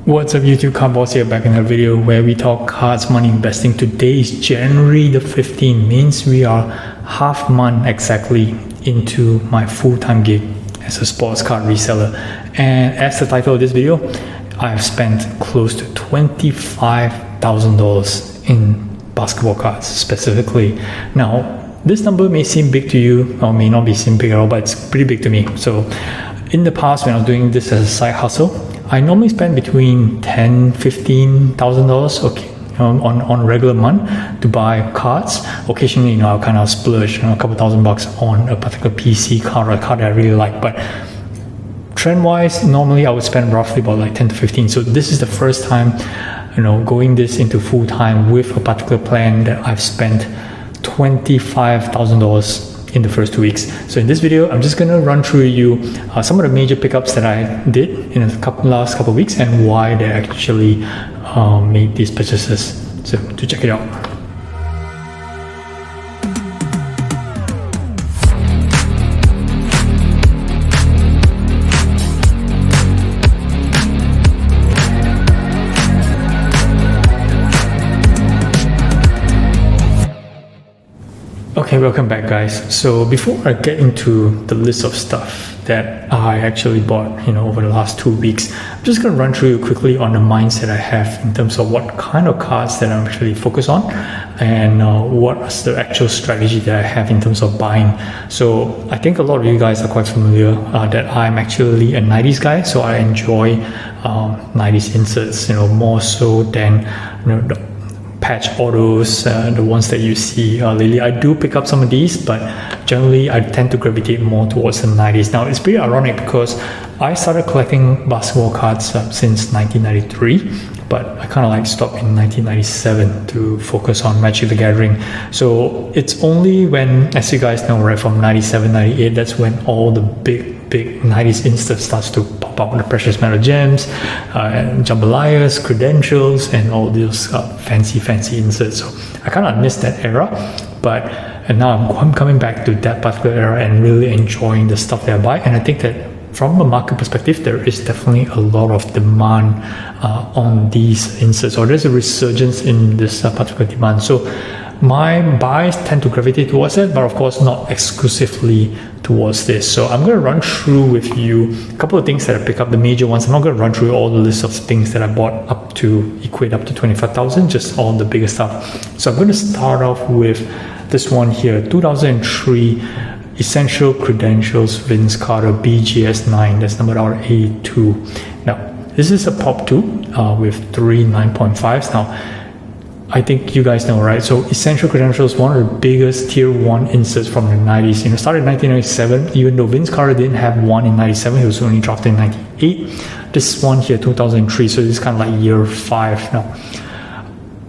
What's up YouTube, Card Boss here, back in a video where we talk cards, money, investing. Today is January the 15th, means we are half month exactly into my full-time gig as a sports card reseller. And as the title of this video, I've spent close to $25,000 in basketball cards specifically. Now, this number may seem big to you or may not be seem big at all, but it's pretty big to me. So in the past, when I was doing this as a side hustle, I normally spend between $10,000-$15,000 on a regular month to buy cards. Occasionally, I'll kind of splurge a couple $1,000 on a particular PC card or a card that I really like. But trend-wise, normally I would spend roughly about like 10 to 15. So this is the first time, going this into full-time with a particular plan that I've spent $25,000 in the first 2 weeks. So in this video, I'm just gonna run through you some of the major pickups that I did in the last couple of weeks and why they actually made these purchases. So to check it out. Okay, welcome back guys. So before I get into the list of stuff that I actually bought, over the last 2 weeks, I'm just going to run through you quickly on the mindset I have in terms of what kind of cards that I'm actually focused on and what's the actual strategy that I have in terms of buying. So I think a lot of you guys are quite familiar that I'm actually a 90s guy, so I enjoy 90s inserts, more so than the patch autos, the ones that you see lately. I do pick up some of these, but generally I tend to gravitate more towards the 90s. Now it's pretty ironic because I started collecting basketball cards since 1993, but I kind of stopped in 1997 to focus on Magic the Gathering. So it's only when, as you guys know, right, from 97, 98, that's when all the big 90s inserts starts to pop up, the precious metal gems, and jambalayas, credentials, and all those fancy inserts. So I kind of missed that era, and now I'm coming back to that particular era and really enjoying the stuff that I buy. And I think that from a market perspective, there is definitely a lot of demand on these inserts, or there's a resurgence in this particular demand. So my buys tend to gravitate towards it, but of course not exclusively towards this. So I'm going to run through with you a couple of things that I pick up, the major ones. I'm not going to run through all the list of things that I bought equate up to 25,000, just all the bigger stuff. So I'm going to start off with this one here, 2003 Essential Credentials Vince Carter BGS 9, that's number A2. Now, this is a Pop 2 with 3 9.5s. Now, I think you guys know, right? So Essential Credentials, one of the biggest tier 1 inserts from the 90s. Started in 1997, even though Vince Carter didn't have one in 97, he was only drafted in 98. This one here, 2003, so this is kind of like year 5 now.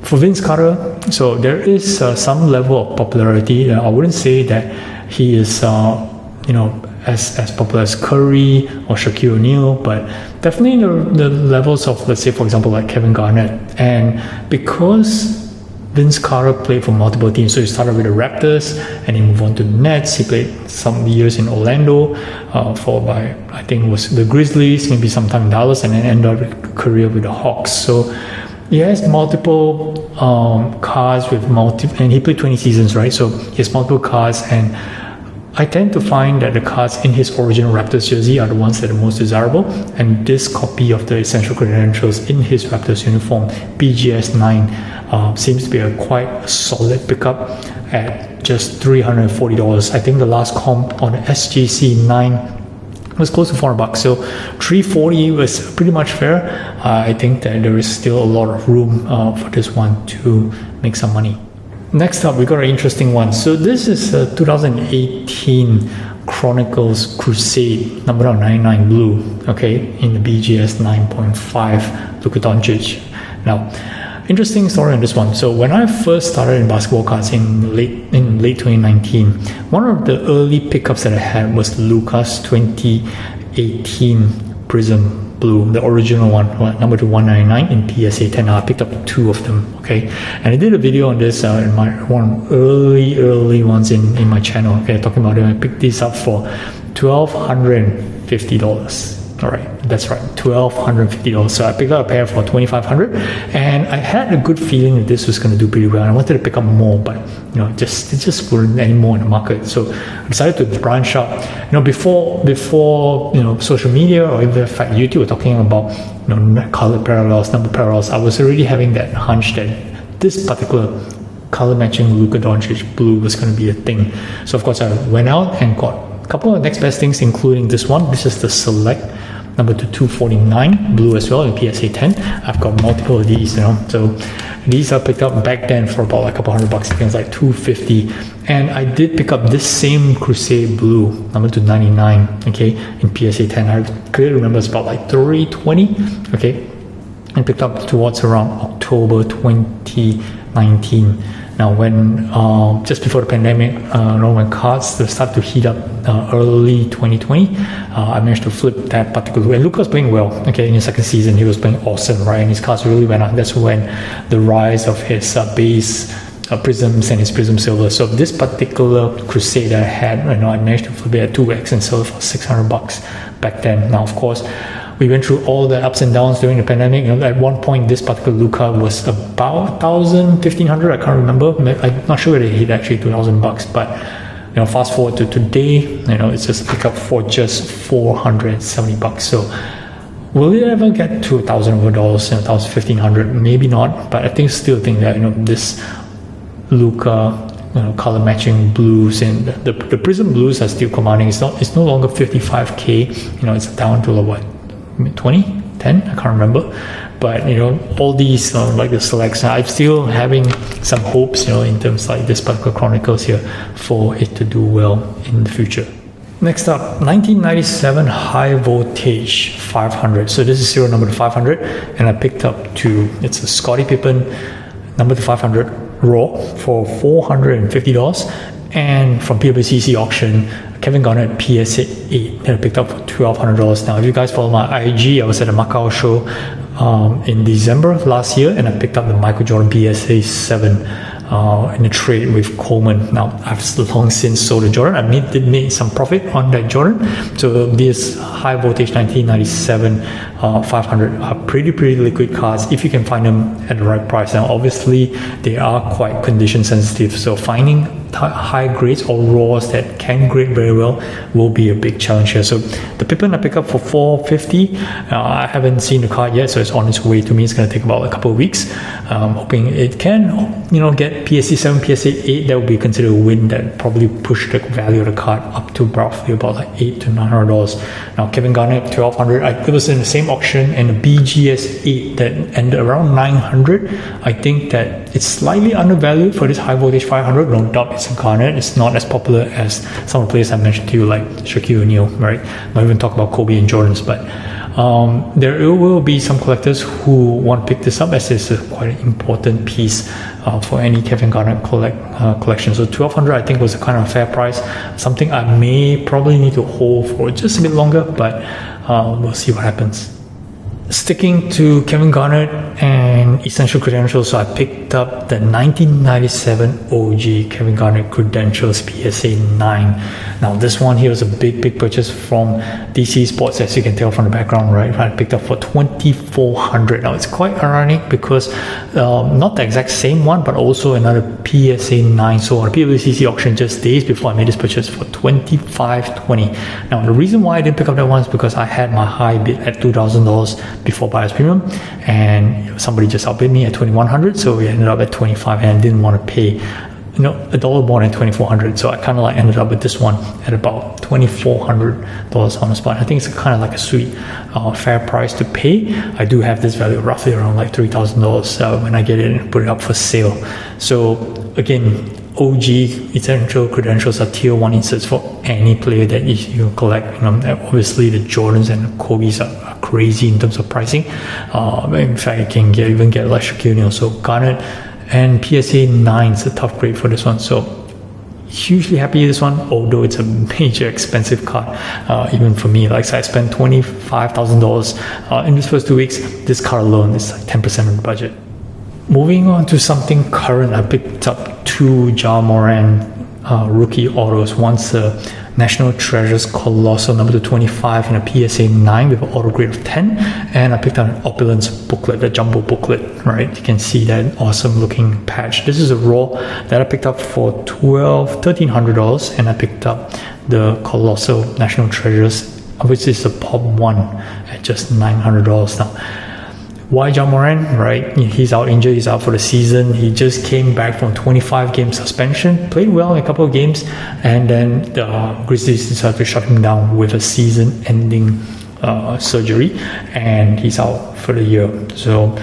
For Vince Carter, so there is some level of popularity. I wouldn't say that he is, as popular as Curry or Shaquille O'Neal, but definitely the levels of, let's say, for example, like Kevin Garnett. And because Vince Carter played for multiple teams, so he started with the Raptors and he moved on to the Nets. He played some years in Orlando, followed by, I think it was the Grizzlies, maybe sometime in Dallas, and then ended up a career with the Hawks. So he has multiple cards with and he played 20 seasons, right? So he has multiple cards, and I tend to find that the cards in his original Raptors jersey are the ones that are most desirable, and this copy of the Essential Credentials in his Raptors uniform, BGS 9, seems to be a quite solid pickup at just $340. I think the last comp on the SGC 9 was close to $400, so $340 was pretty much fair. I think that there is still a lot of room for this one to make some money. Next up, we got an interesting one. So this is 2018 Chronicles Crusade, number 99 blue, okay, in the BGS 9.5 Luka Doncic. Now, interesting story on this one. So when I first started in basketball cards in late 2019, one of the early pickups that I had was Luka's 2018 Prism Blue, the original one, number 199 in PSA 10. I picked up 2 of them, okay? And I did a video on this in my one early ones in my channel, okay, talking about it. I picked these up for $1,250. All right, That's right, $1,250. So I picked up a pair for $2,500, and I had a good feeling that this was going to do pretty well. And I wanted to pick up more, but it just weren't any more in the market. So I decided to branch out. Before social media or even in fact YouTube were talking about color parallels, number parallels, I was already having that hunch that this particular color matching Luka Doncic blue was going to be a thing. So of course I went out and got a couple of next best things, including this one. This is the Select number to 249 blue as well in PSA 10. I've got multiple of these, so these I picked up back then for about like a couple $100. I think it's like $250. And I did pick up this same Crusade blue number to 99, okay, in PSA 10. I clearly remember it's about like $320, okay, and picked up towards around October 2019. Now, when just before the pandemic, when cards started to heat up early 2020, I managed to flip that particular. And Luka was playing well. Okay, in his second season, he was playing awesome, right? And his cards really went up. That's when the rise of his base prisms and his prism silver. So this particular Crusade I had, I managed to flip it at 2x and sell it for $600 back then. Now, of course, we went through all the ups and downs during the pandemic. At one point, this particular Luka was about $1,000, $1,500. I can't remember. I'm not sure whether it hit actually $2,000. But fast forward to today, it's just pick up for just $470. So will it ever get to $1,000 over dollars? $1,500? Maybe not. But I still think that this Luka color matching blues and the prism blues are still commanding. It's no longer 55k. It's down to what, 20, 10, I can't remember. But all these like the selects, I'm still having some hopes in terms like this particular Chronicles here for it to do well in the future. Next up, 1997 high voltage 500. So this is serial number to 500, and I picked up it's a Scottie Pippen number to 500 raw for $450, and from PWCC auction, Kevin Garnett PSA 8 that I picked up for $1,200. Now, if you guys follow my IG, I was at a Macau show in December last year, and I picked up the Michael Jordan PSA 7 in a trade with Coleman. Now, I've long since sold the Jordan. I did make some profit on that Jordan. So these high voltage 1997 500 are pretty liquid cards if you can find them at the right price. Now, obviously, they are quite condition sensitive. So finding high grades or raws that can grade very well will be a big challenge here. So the Pippen I pick up for $450. I haven't seen the card yet, so it's on its way to me. It's going to take about a couple of weeks. I'm hoping it can, get PSA 7, PSA 8. That would be considered a win. That probably push the value of the card up to roughly about like $800 to $900. Now Kevin Garnett $1,200. It was in the same auction, and the BGS 8 that ended around $900. I think that it's slightly undervalued for this high voltage 500. No doubt it's a Garnett. It's not as popular as some of the players I mentioned to you, like Shaquille O'Neal, right? Not even talk about Kobe and Jordans, but there will be some collectors who want to pick this up, as it's quite an important piece for any Kevin Garnett collection. So $1,200 I think was a kind of fair price. Something I may probably need to hold for just a bit longer, but we'll see what happens. Sticking to Kevin Garnett and essential credentials, so I picked up the 1997 OG Kevin Garnett credentials PSA 9. Now this one here was a big purchase from DC Sports, as you can tell from the background, right? I picked up for $2,400. Now it's quite ironic because not the exact same one, but also another PSA 9. So on a PWCC auction just days before I made this purchase for $2,520. Now the reason why I didn't pick up that one is because I had my high bid at $2,000 before buyer's premium, and somebody just outbid me at $2,100, so we ended up at $2,500, and I didn't want to pay $1 more than $2,400, so I kind of like ended up with this one at about $2,400 on the spot. I think it's kind of like a sweet fair price to pay. I do have this value roughly around like $3,000 when I get it and put it up for sale. So again, OG essential credentials are tier 1 inserts for any player that you collect. Obviously the Jordans and the Kobe's are crazy in terms of pricing. In fact, you can even get like Shaquille O'Neal. So Garnett and PSA 9 is a tough grade for this one. So hugely happy with this one, although it's a major expensive card. Even for me, like I spent $25,000 in these first 2 weeks. This card alone is like 10% of the budget. Moving on to something current, I picked up 2 Morant rookie autos. One's a National Treasures Colossal number 225 and a PSA 9 with an auto grade of 10. And I picked up an Opulence booklet, the jumbo booklet, right? You can see that awesome looking patch. This is a raw that I picked up for $1,300, and I picked up the Colossal National Treasures, which is a pop 1 at just $900 now. Why Ja Morant, right? He's out injured, he's out for the season. He just came back from 25-game suspension, played well in a couple of games, and then the Grizzlies decided to shut him down with a season-ending surgery, and he's out for the year. So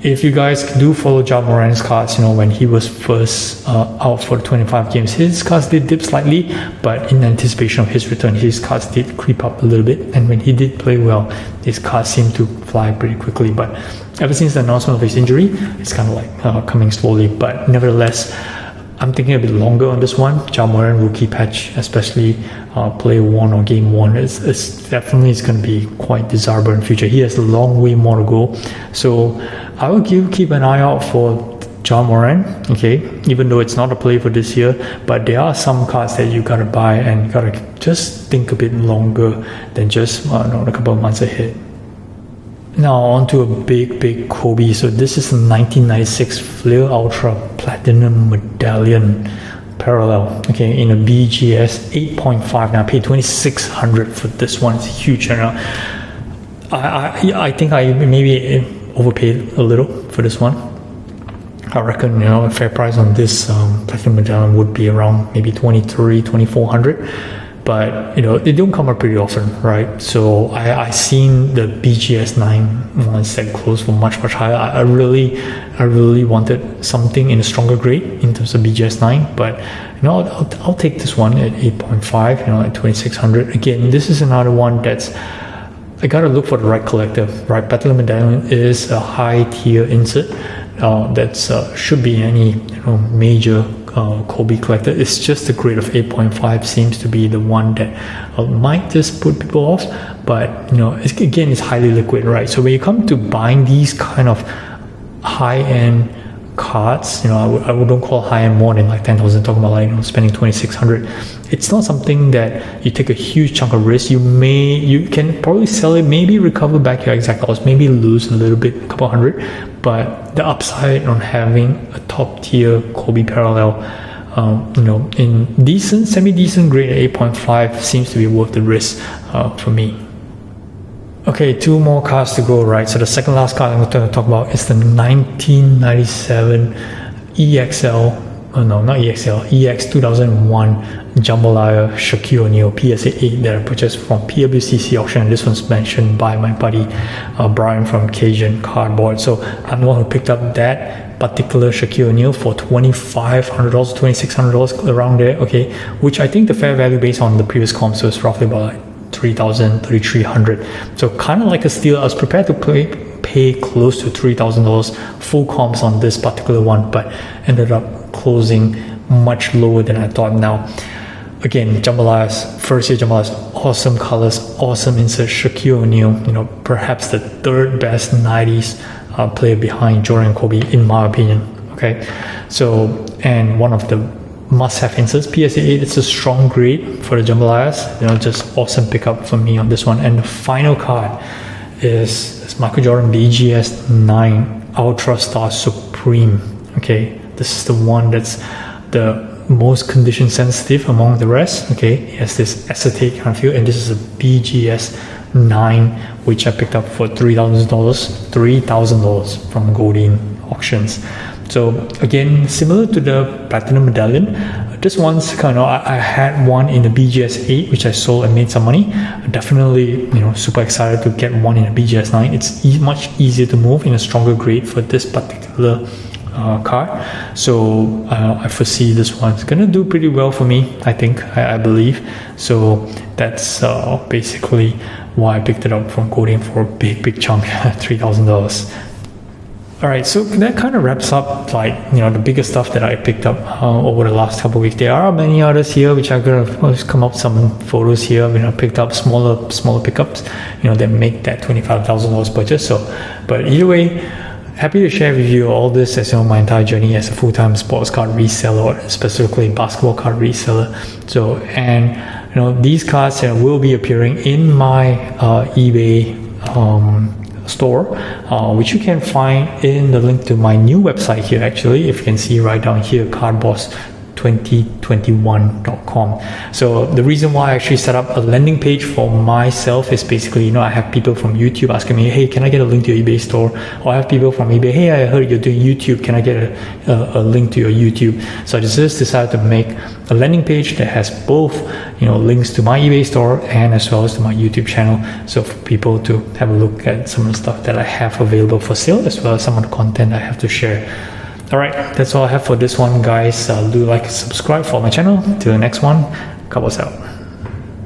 if you guys do follow Ja Morant's cards, when he was first out for 25 games, his cards did dip slightly, but in anticipation of his return, his cards did creep up a little bit. And when he did play well, his cards seemed to fly pretty quickly. But ever since the announcement of his injury, it's kind of like coming slowly. But nevertheless, I'm thinking a bit longer on this one. Ja Morant rookie patch, especially play 1 or game 1, it's definitely going to be quite desirable in the future. He has a long way more to go. So I will keep an eye out for Ja Morant, okay, even though it's not a play for this year, but there are some cards that you gotta buy and you gotta just think a bit longer than just a couple of months ahead. Now on to a big Kobe. So this is a 1996 Flair Ultra Platinum Medallion parallel, okay, in a BGS 8.5. Now I paid $2,600 for this one. It's huge. I think I maybe overpaid a little for this one. I reckon a fair price on this platinum medallion would be around maybe $2,400. But they don't come up pretty often, right? So I seen the BGS 9 ones that close for much higher. I really wanted something in a stronger grade in terms of BGS 9, but I'll take this one at 8.5, at $2,600. Again, this is another one that's, I gotta look for the right collector, right? Platinum medallion is a high tier insert that's should be any major Kobe collector. It's just the grade of 8.5 seems to be the one that might just put people off, but it's highly liquid, right? So when you come to buying these kind of high-end cards, I wouldn't call high-end more than like 10,000, talking about spending 2,600. It's not something that you take a huge chunk of risk. You can probably sell it, maybe recover back your exact loss, maybe lose a little bit, a couple hundred, but the upside on having a top tier Kobe parallel, in decent, semi-decent grade at 8.5 seems to be worth the risk for me. Okay, 2 more cards to go, right? So the second last card I'm going to talk about is the 1997 EXL, EX 2001 Jambalaya Shaquille O'Neal PSA 8 that I purchased from PWCC auction. This one's mentioned by my buddy Brian from Cajun Cardboard. So I'm the one who picked up that particular Shaquille O'Neal for $2,500, $2,600 around there, okay, which I think the fair value based on the previous comps was roughly about like $3,000, $3,300. So kind of like a steal. I was prepared to pay close to $3,000 full comps on this particular one, but ended up closing much lower than I thought. Now again, Jambalayas, first year Jambalayas, awesome colors, awesome insert. Shaquille O'Neal, perhaps the third best 90s player behind Jordan and Kobe in my opinion, okay? So, and one of the must-have inserts, PSA 8, it's a strong grade for the Jambalayas, just awesome pickup for me on this one. And the final card is Michael Jordan BGS 9 Ultra Star Supreme, okay? This is the one that's the most condition sensitive among the rest, okay? It has this acetate kind of feel, and this is a BGS 9, which I picked up for $3,000 from Goldin Auctions. So again, similar to the Platinum Medallion, this one's kind of, I had one in the BGS 8, which I sold and made some money. Definitely, super excited to get one in the BGS 9. It's much easier to move in a stronger grade for this particular card. So I foresee this one's gonna do pretty well for me, I think, I believe. So that's basically why I picked it up from Goldin for a big chunk, $3,000. Alright, so that kind of wraps up the biggest stuff that I picked up over the last couple of weeks. There are many others here which I'm gonna come up some photos here. I picked up smaller pickups, that make that $25,000 purchase. So, but either way, happy to share with you all this as my entire journey as a full-time sports card reseller, or specifically basketball card reseller. So, and these cards will be appearing in my eBay store, which you can find in the link to my new website here. Actually, if you can see right down here, cardboss2021.com. So the reason why I actually set up a landing page for myself is basically, I have people from YouTube asking me, hey, can I get a link to your eBay store? Or I have people from eBay, hey, I heard you're doing YouTube, can I get a link to your YouTube? So I just decided to make a landing page that has both, links to my eBay store and as well as to my YouTube channel. So for people to have a look at some of the stuff that I have available for sale, as well as some of the content I have to share. Alright, that's all I have for this one, guys. Do like and subscribe for my channel. Till the next one, Cowboys out.